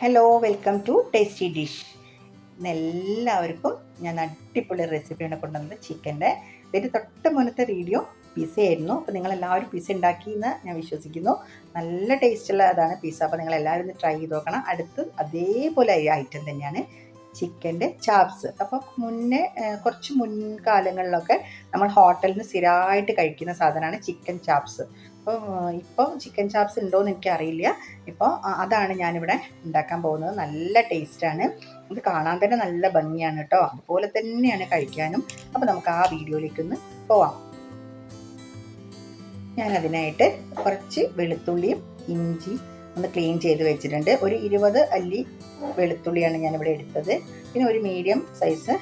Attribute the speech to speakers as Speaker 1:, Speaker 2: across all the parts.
Speaker 1: Hello, welcome to tasty dish. എല്ലാവർക്കും ഞാൻ അടിപൊളി റെസിപ്പിയാണ് കൊണ്ടുവന്നത് ചിക്കൻ്റെ. ഇതിൻ്റെ തൊട്ട് മുന്നത്തെ വീഡിയോ പിസ്സ ആയിരുന്നു. അപ്പോൾ നിങ്ങളെല്ലാവരും പിസ്സ ഉണ്ടാക്കിയെന്ന് ഞാൻ വിശ്വസിക്കുന്നു. നല്ല ടേസ്റ്റുള്ള അതാണ് പിസ്സ. അപ്പോൾ നിങ്ങളെല്ലാവരും ഒന്ന് ട്രൈ ചെയ്ത് നോക്കണം. അടുത്ത് അതേപോലെ ഐറ്റം തന്നെയാണ് ചിക്കൻ്റെ ചാപ്സ്. അപ്പോൾ കുറച്ച് മുൻകാലങ്ങളിലൊക്കെ നമ്മൾ ഹോട്ടലിൽ നിന്ന് സ്ഥിരമായിട്ട് കഴിക്കുന്ന സാധനമാണ് ചിക്കൻ ചാപ്സ്. ഇപ്പോൾ ചിക്കൻ ചാപ്സ് ഉണ്ടോയെന്ന് എനിക്കറിയില്ല. ഇപ്പോൾ അതാണ് ഞാനിവിടെ ഉണ്ടാക്കാൻ പോകുന്നത്. നല്ല ടേസ്റ്റാണ്. ഇത് കാണാൻ തന്നെ നല്ല ഭംഗിയാണ് കേട്ടോ. അതുപോലെ തന്നെയാണ് കഴിക്കാനും. അപ്പോൾ നമുക്ക് ആ വീഡിയോയിലേക്കൊന്ന് പോവാം. ഞാനതിനായിട്ട് കുറച്ച് വെളുത്തുള്ളിയും ഇഞ്ചി ഒന്ന് ക്ലീൻ ചെയ്ത് വെച്ചിട്ടുണ്ട്. ഒരു 20 അല്ലി വെളുത്തുള്ളിയാണ് ഞാനിവിടെ എടുത്തത്. പിന്നെ ഒരു മീഡിയം സൈസ്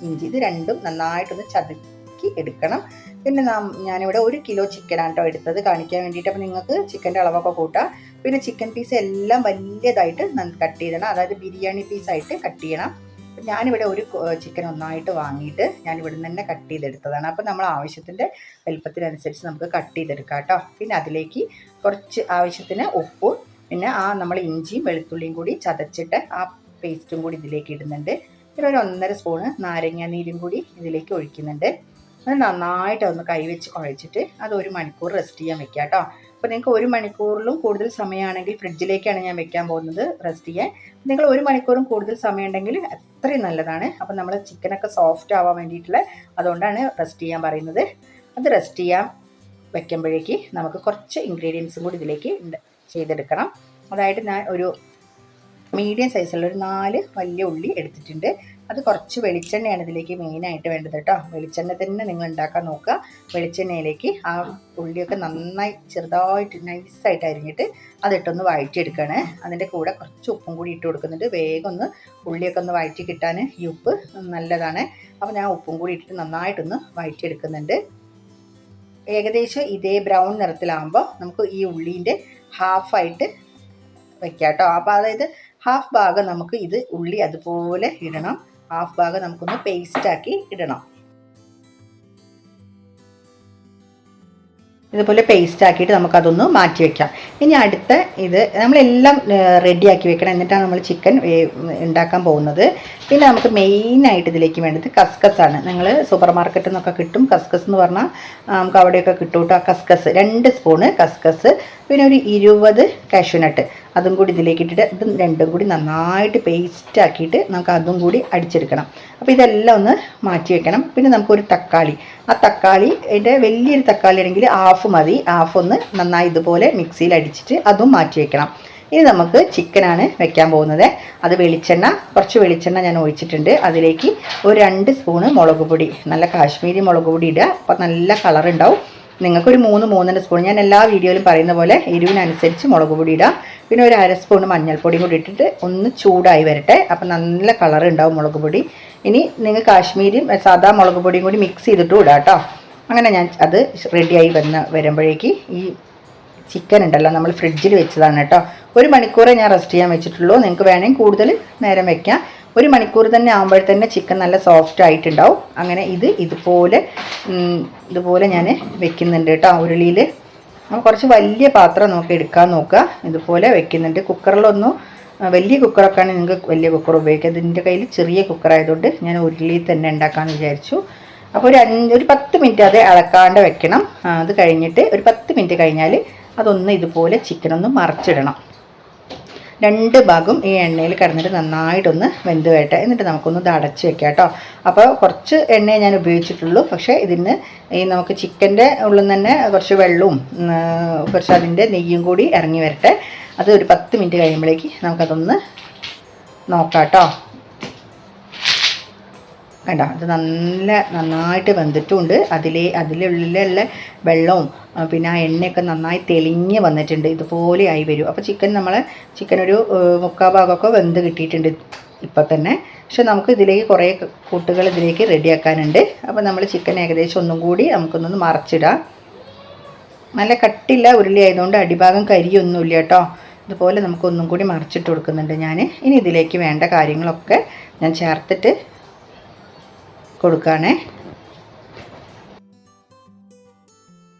Speaker 1: ഇഞ്ചി. ഇത് രണ്ടും നന്നായിട്ടൊന്ന് ചതുക്കി എടുക്കണം. പിന്നെ ഞാനിവിടെ 1 കിലോ ചിക്കനാണ് കേട്ടോ എടുത്തത് കാണിക്കാൻ വേണ്ടിയിട്ട്. അപ്പോൾ നിങ്ങൾക്ക് ചിക്കൻ്റെ അളവൊക്കെ കൂട്ടാം. പിന്നെ ചിക്കൻ പീസ് എല്ലാം വലിയതായിട്ട് കട്ട് ചെയ്യണം. അതായത് ബിരിയാണി പീസായിട്ട് കട്ട് ചെയ്യണം. ഞാനിവിടെ ഒരു ചിക്കൻ ഒന്നായിട്ട് വാങ്ങിയിട്ട് ഞാനിവിടെ നിന്ന് തന്നെ കട്ട് ചെയ്തെടുത്തതാണ്. അപ്പോൾ നമ്മൾ ആവശ്യത്തിൻ്റെ വലുപ്പത്തിനനുസരിച്ച് നമുക്ക് കട്ട് ചെയ്തെടുക്കാം കേട്ടോ. പിന്നെ അതിലേക്ക് കുറച്ച് ആവശ്യത്തിന് ഉപ്പും പിന്നെ നമ്മൾ ഇഞ്ചിയും വെളുത്തുള്ളിയും കൂടി ചതച്ചിട്ട് ആ പേസ്റ്റും കൂടി ഇതിലേക്ക് ഇടുന്നുണ്ട്. പിന്നെ ഒരു 1.5 സ്പൂണ് നാരങ്ങ നീരും കൂടി ഇതിലേക്ക് ഒഴിക്കുന്നുണ്ട്. അത് നന്നായിട്ട് ഒന്ന് കൈവച്ച് കുഴച്ചിട്ട് അത് 1 മണിക്കൂർ റെസ്റ്റ് ചെയ്യാൻ വെക്കുക കേട്ടോ. അപ്പോൾ നിങ്ങൾക്ക് 1 മണിക്കൂറിലും കൂടുതൽ സമയമാണെങ്കിൽ ഫ്രിഡ്ജിലേക്കാണ് ഞാൻ വെക്കാൻ പോകുന്നത് റെസ്റ്റ് ചെയ്യാൻ. നിങ്ങൾ 1 മണിക്കൂറും കൂടുതൽ സമയം ഉണ്ടെങ്കിൽ അത്രയും നല്ലതാണ്. അപ്പോൾ നമ്മൾ ചിക്കനൊക്കെ സോഫ്റ്റ് ആവാൻ വേണ്ടിയിട്ടുള്ള അതുകൊണ്ടാണ് റെസ്റ്റ് ചെയ്യാൻ പറയുന്നത്. അത് റെസ്റ്റ് ചെയ്യാൻ വെക്കുമ്പോഴേക്ക് നമുക്ക് കുറച്ച് ഇൻഗ്രീഡിയൻസും കൂടി ഇതിലേക്ക് ചെയ്തെടുക്കണം. അതായത് ഞാൻ ഒരു മീഡിയം സൈസുള്ള ഒരു 4 വലിയ ഉള്ളി എടുത്തിട്ടുണ്ട്. അത് കുറച്ച് വെളിച്ചെണ്ണയാണ് ഇതിലേക്ക് മെയിനായിട്ട് വേണ്ടത് കേട്ടോ. വെളിച്ചെണ്ണ തന്നെ നിങ്ങൾ ഉണ്ടാക്കാൻ നോക്കുക. വെളിച്ചെണ്ണയിലേക്ക് ആ ഉള്ളിയൊക്കെ നന്നായി ചെറുതായിട്ട് നൈസായിട്ട് അരിഞ്ഞിട്ട് അതിട്ടൊന്ന് വഴറ്റിയെടുക്കുകയാണ്. അതിൻ്റെ കൂടെ കുറച്ച് ഉപ്പും കൂടി ഇട്ട് കൊടുക്കുന്നുണ്ട്. വേഗം ഒന്ന് ഉള്ളിയൊക്കെ ഒന്ന് വഴറ്റി കിട്ടാൻ ഈ ഉപ്പ് നല്ലതാണ്. അപ്പോൾ ഞാൻ ഉപ്പും കൂടി ഇട്ടിട്ട് നന്നായിട്ടൊന്ന് വഴറ്റിയെടുക്കുന്നുണ്ട്. ഏകദേശം ഇതേ ബ്രൗൺ നിറത്തിലാകുമ്പോൾ നമുക്ക് ഈ ഉള്ളീൻ്റെ ഹാഫായിട്ട് വെക്കാം കേട്ടോ. അപ്പോൾ അതായത് ഹാഫ് ഭാഗം നമുക്ക് ഇത് ഉള്ളി അതുപോലെ ഇടണം. ഹാഫ് ഭാഗം നമുക്കൊന്ന് പേസ്റ്റാക്കി ഇടണം. ഇതുപോലെ പേസ്റ്റ് ആക്കിയിട്ട് നമുക്കതൊന്ന് മാറ്റി വയ്ക്കാം. ഇനി അടുത്ത ഇത് നമ്മളെല്ലാം റെഡിയാക്കി വെക്കണം. എന്നിട്ടാണ് നമ്മൾ ചിക്കൻ ഉണ്ടാക്കാൻ പോകുന്നത്. പിന്നെ നമുക്ക് മെയിനായിട്ട് ഇതിലേക്ക് വേണ്ടത് കസ്കസാണ്. നിങ്ങൾ സൂപ്പർ മാർക്കറ്റിൽ നിന്നൊക്കെ കിട്ടും. കസ്കസ് എന്ന് പറഞ്ഞാൽ നമുക്ക് അവിടെയൊക്കെ കിട്ടും കേട്ടോ. കസ്കസ് 2 സ്പൂണ് കസ്കസ്, പിന്നെ ഒരു 20 കാഷ്യൂനട്ട് അതും കൂടി ഇതിലേക്ക് ഇട്ടിട്ട് ഇത് രണ്ടും കൂടി നന്നായിട്ട് പേസ്റ്റ് ആക്കിയിട്ട് നമുക്ക് അതും കൂടി അടിച്ചെടുക്കണം. അപ്പോൾ ഇതെല്ലാം ഒന്ന് മാറ്റി വെക്കണം. പിന്നെ നമുക്കൊരു തക്കാളി, ആ തക്കാളി വലിയൊരു തക്കാളി ആണെങ്കിൽ ഹാഫ് മതി. ഹാഫ് ഒന്ന് നന്നായി ഇതുപോലെ മിക്സിയിൽ അടിച്ചിട്ട് അതും മാറ്റി വെക്കണം. ഇനി നമുക്ക് ചിക്കനാണ് വെക്കാൻ പോകുന്നത്. അത് കുറച്ച് വെളിച്ചെണ്ണ ഞാൻ ഒഴിച്ചിട്ടുണ്ട്. അതിലേക്ക് ഒരു 2 സ്പൂണ് മുളക് പൊടി, നല്ല കാശ്മീരി മുളക് പൊടി ഇടുക. അപ്പോൾ നല്ല കളർ ഉണ്ടാവും. നിങ്ങൾക്കൊരു 3-3.5 സ്പൂൺ, ഞാൻ എല്ലാ വീഡിയോയിലും പറയുന്ന പോലെ എരിവിനനുസരിച്ച് മുളക് പൊടി ഇടുക. പിന്നെ ഒരു 1/2 സ്പൂണ് മഞ്ഞൾപ്പൊടി കൂടി ഇട്ടിട്ട് ഒന്ന് ചൂടായി വരട്ടെ. അപ്പം നല്ല കളർ ഉണ്ടാവും മുളക് പൊടി. ഇനി നിങ്ങൾ കാശ്മീരിയും സാധാ മുളക് പൊടിയും കൂടി മിക്സ് ചെയ്തിട്ടും ഇടാം കേട്ടോ. അങ്ങനെ ഞാൻ അത് റെഡിയായി വരുമ്പോഴേക്ക് ഈ ചിക്കൻ ഉണ്ടല്ലോ നമ്മൾ ഫ്രിഡ്ജിൽ വെച്ചതാണ് കേട്ടോ. 1 മണിക്കൂറേ ഞാൻ റെസ്റ്റ് ചെയ്യാൻ വെച്ചിട്ടുള്ളൂ. നിങ്ങൾക്ക് വേണമെങ്കിൽ കൂടുതൽ നേരം വെക്കാം. 1 മണിക്കൂർ തന്നെ ആകുമ്പോൾ തന്നെ ചിക്കൻ നല്ല സോഫ്റ്റ് ആയിട്ടുണ്ടാവും. അങ്ങനെ ഇതുപോലെ ഞാൻ വെക്കുന്നുണ്ട് കേട്ടോ ഉരുളിയിൽ. കുറച്ച് വലിയ പാത്രം എടുക്കാൻ നോക്കുക. ഇതുപോലെ വെക്കുന്നുണ്ട്. കുക്കറിലൊന്നും വലിയ കുക്കറൊക്കെ ആണെങ്കിൽ നിങ്ങൾക്ക് വലിയ കുക്കർ ഉപയോഗിക്കാം. ഇതിൻ്റെ കയ്യിൽ ചെറിയ കുക്കറായതുകൊണ്ട് ഞാൻ ഉരുളിയിൽ തന്നെ ഉണ്ടാക്കാമെന്ന് വിചാരിച്ചു. അപ്പോൾ ഒരു 10 മിനിറ്റ് അത് ഇളക്കാണ്ട് വെക്കണം. അത് കഴിഞ്ഞിട്ട് ഒരു 10 മിനിറ്റ് കഴിഞ്ഞാൽ അതൊന്ന് ഇതുപോലെ ചിക്കനൊന്ന് മറിച്ചിടണം. 2 ഭാഗം ഈ എണ്ണയിൽ കിടന്നിട്ട് നന്നായിട്ടൊന്ന് വെന്ത് വരട്ടെ. എന്നിട്ട് നമുക്കൊന്ന് ഇത് അടച്ച് വെക്കാം കേട്ടോ. അപ്പോൾ കുറച്ച് എണ്ണയെ ഞാൻ ഉപയോഗിച്ചിട്ടുള്ളൂ. പക്ഷേ ഇതിന് നമുക്ക് ചിക്കൻ്റെ ഉള്ളിൽ നിന്ന് തന്നെ കുറച്ച് വെള്ളവും കുറച്ച് അതിൻ്റെ നെയ്യും കൂടി ഇറങ്ങി വരട്ടെ. അത് ഒരു 10 മിനിറ്റ് കഴിയുമ്പോഴേക്ക് നമുക്കതൊന്ന് നോക്കാം കേട്ടോ. കണ്ടോ, അത് നന്നായിട്ട് വെന്തിട്ടുമുണ്ട്. അതിലുള്ളിലുള്ള വെള്ളവും പിന്നെ ആ എണ്ണയൊക്കെ നന്നായി തെളിഞ്ഞ് വന്നിട്ടുണ്ട്. ഇതുപോലെ ആയി വരും. അപ്പോൾ ചിക്കൻ ഒരു 3/4 ഭാഗമൊക്കെ വെന്ത് കിട്ടിയിട്ടുണ്ട് ഇപ്പം തന്നെ. പക്ഷെ നമുക്ക് ഇതിലേക്ക് കുറേ കൂട്ടുകൾ ഇതിലേക്ക് റെഡിയാക്കാനുണ്ട്. അപ്പോൾ നമ്മൾ ചിക്കൻ ഏകദേശം ഒന്നും കൂടി നമുക്കൊന്നൊന്ന് മറച്ചിടാം. നല്ല കട്ടില്ല ഉരുളി ആയതുകൊണ്ട് അടിഭാഗം കരിയൊന്നുമില്ല കേട്ടോ. ഇതുപോലെ നമുക്കൊന്നും കൂടി മറിച്ചിട്ട് കൊടുക്കുന്നുണ്ട് ഞാൻ. ഇനി ഇതിലേക്ക് വേണ്ട കാര്യങ്ങളൊക്കെ ഞാൻ ചേർത്തിട്ട് കൊടുക്കുകയാണേ.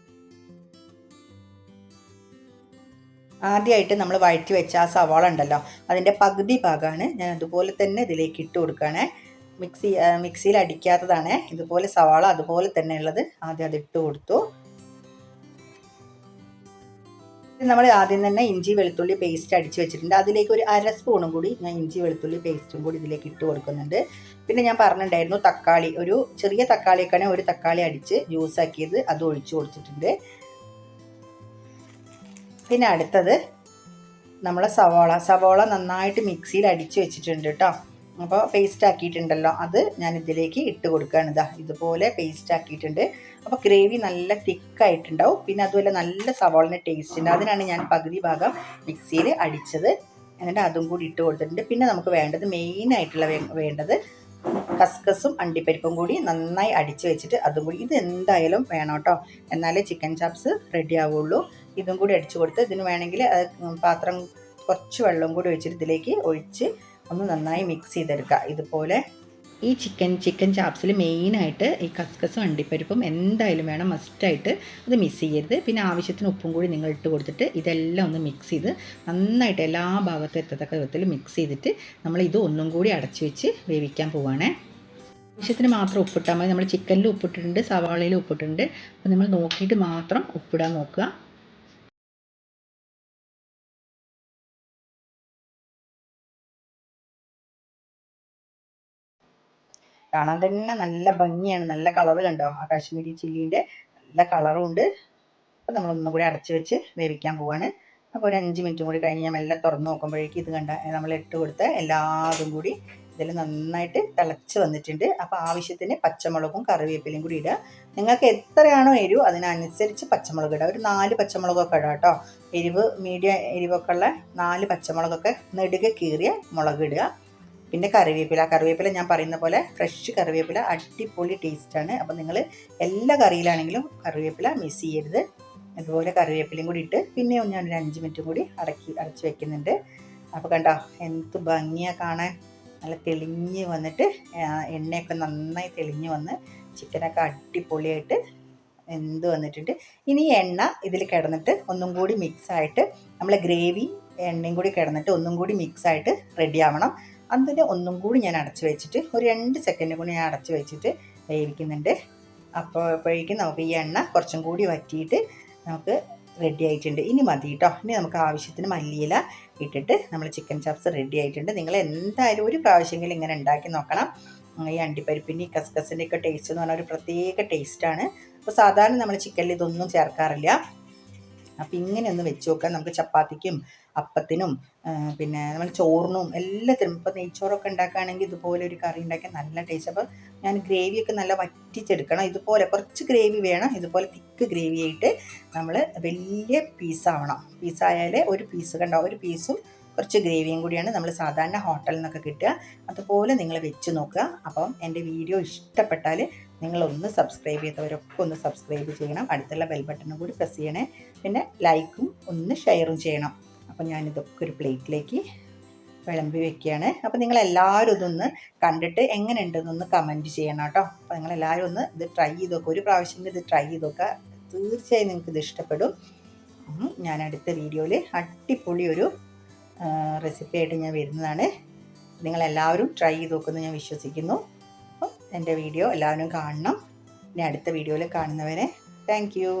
Speaker 1: ആദ്യമായിട്ട് നമ്മൾ വഴറ്റി വെച്ച ആ സവാള ഉണ്ടല്ലോ, അതിൻ്റെ പകുതി ഭാഗമാണ് ഞാൻ അതുപോലെ തന്നെ ഇതിലേക്ക് ഇട്ട് കൊടുക്കുകയാണ്. മിക്സിയിൽ അടിക്കാത്തതാണ്. ഇതുപോലെ സവാള അതുപോലെ തന്നെ ഉള്ളത് ആദ്യം അത് ഇട്ട് കൊടുത്തു. നമ്മൾ ആദ്യം തന്നെ ഇഞ്ചി വെളുത്തുള്ളി പേസ്റ്റ് അടിച്ച് വെച്ചിട്ടുണ്ട്. അതിലേക്ക് ഒരു 1/2 സ്പൂണും കൂടി ഞാൻ ഇഞ്ചി വെളുത്തുള്ളി പേസ്റ്റും കൂടി ഇതിലേക്ക് ഇട്ട് കൊടുക്കുന്നുണ്ട്. പിന്നെ ഞാൻ പറഞ്ഞിട്ടുണ്ടായിരുന്നു തക്കാളി, ഒരു ചെറിയ തക്കാളിയൊക്കെയാണ് ഒരു തക്കാളി അടിച്ച് ജ്യൂസാക്കിയത്, അത് ഒഴിച്ചു കൊടുത്തിട്ടുണ്ട്. പിന്നെ അടുത്തത് നമ്മളെ സവാള നന്നായിട്ട് മിക്സിയിൽ അടിച്ച് വെച്ചിട്ടുണ്ട് കേട്ടോ. അപ്പോൾ പേസ്റ്റ് ആക്കിയിട്ടുണ്ടല്ലോ, അത് ഞാൻ ഇതിലേക്ക് ഇട്ട് കൊടുക്കുകയാണ്. ഇതുപോലെ പേസ്റ്റ് ആക്കിയിട്ടുണ്ട്. അപ്പോൾ ഗ്രേവി നല്ല തിക്കായിട്ടുണ്ടാവും. പിന്നെ അതുപോലെ നല്ല സവാളിൻ്റെ ടേസ്റ്റ് ഉണ്ട്. അതിനാണ് ഞാൻ പകുതി ഭാഗം മിക്സിയിൽ അടിച്ചത്. എന്നിട്ട് അതും കൂടി ഇട്ട് കൊടുത്തിട്ടുണ്ട്. പിന്നെ നമുക്ക് വേണ്ടത് മെയിനായിട്ടുള്ള വേണ്ടത് കസ്കസും അണ്ടിപ്പരിപ്പും കൂടി നന്നായി അടിച്ച് വെച്ചിട്ട് അതും കൂടി, ഇത് എന്തായാലും വേണം കേട്ടോ, എന്നാലേ ചിക്കൻ ചാപ്സ് റെഡി ആവുള്ളൂ. ഇതും കൂടി അടിച്ചു കൊടുത്ത് ഇതിന് വേണമെങ്കിൽ പാത്രം കുറച്ച് വെള്ളം കൂടി ഒഴിച്ചിട്ട് ഇതിലേക്ക് ഒഴിച്ച് ഒന്ന് നന്നായി മിക്സ് ചെയ്തെടുക്കുക. ഇതുപോലെ ഈ ചിക്കൻ ചാപ്സിൽ മെയിനായിട്ട് ഈ കസ്കസും അണ്ടിപ്പരിപ്പും എന്തായാലും വേണം, മസ്റ്റായിട്ട് അത് മിക്സ് ചെയ്യരുത്. പിന്നെ ആവശ്യത്തിന് ഉപ്പും കൂടി നിങ്ങൾ ഇട്ട് കൊടുത്തിട്ട് ഇതെല്ലാം ഒന്ന് മിക്സ് ചെയ്ത് നന്നായിട്ട് എല്ലാ ഭാഗത്തും എത്തത്തക്ക വിധത്തിൽ മിക്സ് ചെയ്തിട്ട് നമ്മൾ ഇത് ഒന്നും കൂടി അടച്ചു വെച്ച് വേവിക്കാൻ പോവുകയാണേ. ആവശ്യത്തിന് മാത്രം ഉപ്പിട്ടാൽ മതി. നമ്മൾ ചിക്കനിൽ ഉപ്പിട്ടിട്ടുണ്ട്, സവാളയിൽ ഉപ്പിട്ടിട്ടുണ്ട്. അപ്പോൾ നമ്മൾ നോക്കിയിട്ട് മാത്രം ഉപ്പിടാൻ നോക്കുക. കാണാൻ തന്നെ നല്ല ഭംഗിയാണ്, നല്ല കളറ് കണ്ടോ, ആ കാശ്മീരി ചില്ലീൻ്റെ നല്ല കളറും ഉണ്ട്. അപ്പോൾ നമ്മളൊന്നും കൂടി അടച്ചു വെച്ച് വേവിക്കാൻ പോവാണ്. അപ്പോൾ ഒരു 5 മിനിറ്റും കൂടി കഴിഞ്ഞ് ഞാൻ മെല്ലെ തുറന്ന് നോക്കുമ്പോഴേക്കും ഇത് കണ്ട നമ്മൾ ഇട്ട് കൊടുത്ത എല്ലാതും കൂടി ഇതിൽ നന്നായിട്ട് തിളച്ച് വന്നിട്ടുണ്ട്. അപ്പോൾ ആവശ്യത്തിന് പച്ചമുളകും കറിവേപ്പിലയും കൂടി ഇടുക. നിങ്ങൾക്ക് എത്രയാണോ എരിവ് അതിനനുസരിച്ച് പച്ചമുളക് ഇടുക. ഒരു 4 പച്ചമുളകൊക്കെ ഇടുക കേട്ടോ. മീഡിയം എരിവൊക്കെ ഉള്ള 4 പച്ചമുളകൊക്കെ നെടുകെ കീറിയ മുളക് ഇടുക. പിന്നെ കറിവേപ്പില ഞാൻ പറയുന്ന പോലെ ഫ്രഷ് കറിവേപ്പില അടിപൊളി ടേസ്റ്റാണ്. അപ്പോൾ നിങ്ങൾ എല്ലാ കറിയിലാണെങ്കിലും കറിവേപ്പില മിസ് ചെയ്യരുത്. അതുപോലെ കറിവേപ്പിലയും കൂടി ഇട്ട് പിന്നെ ഞാനൊരു 5 മിനിറ്റും കൂടി അടച്ച് വെക്കുന്നുണ്ട്. അപ്പോൾ കണ്ടോ എന്ത് ഭംഗിയാണ് കാണാൻ, നല്ല തെളിഞ്ഞ് വന്നിട്ട് എണ്ണയൊക്കെ നന്നായി തെളിഞ്ഞ് വന്ന് ചിക്കനൊക്കെ അടിപൊളിയായിട്ട് എന്ത് വന്നിട്ടുണ്ട്. ഇനി എണ്ണ ഇതിൽ കിടന്നിട്ട് ഒന്നും കൂടി മിക്സായിട്ട് നമ്മളെ ഗ്രേവി എണ്ണയും കൂടി കിടന്നിട്ട് ഒന്നും കൂടി മിക്സായിട്ട് റെഡി ആവണം. അതിന് ഒന്നും കൂടി ഞാൻ അടച്ചു വെച്ചിട്ട് ഒരു 2 സെക്കൻഡ് കൂടി ഞാൻ അടച്ചു വെച്ചിട്ട് വേവിക്കുന്നുണ്ട്. അപ്പോഴേക്കും നമുക്ക് ഈ എണ്ണ കുറച്ചും കൂടി വറ്റിയിട്ട് നമുക്ക് റെഡി ആയിട്ടുണ്ട്. ഇനി മതി കേട്ടോ. ഇനി നമുക്ക് ആവശ്യത്തിന് മല്ലിയില ഇട്ടിട്ട് നമ്മൾ ചിക്കൻ ചാപ്സ് റെഡി ആയിട്ടുണ്ട്. നിങ്ങൾ എന്തായാലും ഒരു പ്രാവശ്യമെങ്കിലും ഇങ്ങനെ ഉണ്ടാക്കി നോക്കണം. ഈ അണ്ടിപ്പരിപ്പിൻ്റെ കസ്കസിൻ്റെ ഒക്കെ ടേസ്റ്റ് എന്ന് പറഞ്ഞാൽ ഒരു പ്രത്യേക ടേസ്റ്റാണ്. അപ്പോൾ സാധാരണ നമ്മൾ ചിക്കനിൽ ഇതൊന്നും ചേർക്കാറില്ല. അപ്പോൾ ഇങ്ങനെ ഒന്ന് വെച്ച് നോക്കാം. നമുക്ക് ചപ്പാത്തിക്കും അപ്പത്തിനും പിന്നെ നമ്മൾ ചോറിനും എല്ലാത്തിനും, ഇപ്പോൾ നെയ്ച്ചോറൊക്കെ ഉണ്ടാക്കുകയാണെങ്കിൽ ഇതുപോലെ ഒരു കറി ഉണ്ടാക്കിയാൽ നല്ല ടേസ്റ്റ്. അപ്പോൾ ഞാൻ ഗ്രേവിയൊക്കെ നല്ല വറ്റിച്ചെടുക്കണം. ഇതുപോലെ കുറച്ച് ഗ്രേവി വേണം. ഇതുപോലെ തിക്ക് ഗ്രേവി ആയിട്ട് നമ്മൾ വലിയ പീസാവണം. പീസായാലേ ഒരു പീസ് കണ്ടോ, ഒരു പീസും കുറച്ച് ഗ്രേവിയും കൂടിയാണ് നമ്മൾ സാധാരണ ഹോട്ടലിൽ നിന്നൊക്കെ കിട്ടുക. അതുപോലെ നിങ്ങൾ വെച്ച് നോക്കുക. അപ്പം എൻ്റെ വീഡിയോ ഇഷ്ടപ്പെട്ടാൽ നിങ്ങളൊന്ന് സബ്സ്ക്രൈബ് ചെയ്തവരൊക്കെ ഒന്ന് സബ്സ്ക്രൈബ് ചെയ്യണം. അടുത്തുള്ള ബെൽ ബട്ടണും കൂടി പ്രസ് ചെയ്യണേ. പിന്നെ ലൈക്കും ഒന്ന് ഷെയറും ചെയ്യണം. അപ്പം ഞാനിതൊക്കെ ഒരു പ്ലേറ്റിലേക്ക് വിളമ്പി വെക്കുകയാണ്. അപ്പോൾ നിങ്ങളെല്ലാവരും ഇതൊന്ന് കണ്ടിട്ട് എങ്ങനെ ഉണ്ടെന്നൊന്ന് കമൻറ്റ് ചെയ്യണം കേട്ടോ. അപ്പോൾ നിങ്ങളെല്ലാവരും ഒന്ന് ഇത് ട്രൈ ചെയ്ത് നോക്കുക. ഒരു പ്രാവശ്യം ഇത് ട്രൈ ചെയ്ത് നോക്കുക. തീർച്ചയായും നിങ്ങൾക്കിത് ഇഷ്ടപ്പെടും. ഞാൻ അടുത്ത വീഡിയോയിൽ അടിപൊളി ഒരു റെസിപ്പി ആയിട്ട് ഞാൻ വരുന്നതാണ്. നിങ്ങളെല്ലാവരും ട്രൈ ചെയ്ത് നോക്കുമെന്ന് ഞാൻ വിശ്വസിക്കുന്നു. അപ്പം എൻ്റെ വീഡിയോ എല്ലാവരും കാണണം. ഇനി അടുത്ത വീഡിയോയിൽ കാണുന്നവരെ താങ്ക് യു.